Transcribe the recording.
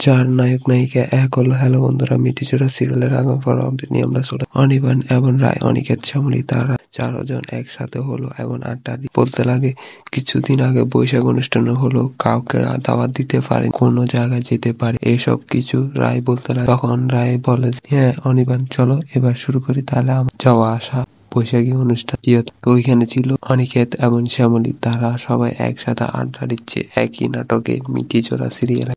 যার নায়ক নায়িকা এক হলো। হ্যালো বন্ধুরা, মিটিজোড়া সিরিয়ালের আগাম পর্ব আপডেট নিয়ে আমরা চলে অনির্বাণ এবং রায়, অনিকেত, শ্যামলী তারা চারজন একসাথে হলো এবং আড্ডা বলতে লাগে কিছুদিন আগে বৈশাখ অনুষ্ঠান হলো, কাউকে দাওয়াত দিতে পারে, কোনো জায়গায় যেতে পারে, এসব কিছু রায় বলতে লাগে। তখন রায় বলে, হ্যাঁ অনির্বাণ চলো এবার শুরু করি, তাহলে আমার যাওয়া আসা বৈশাখী অনুষ্ঠান। তো ওইখানে ছিল অনিকেত এবং শ্যামলী, তারা সবাই একসাথে আড্ডা দিচ্ছে একই নাটকে মিটিজোড়া সিরিয়াল।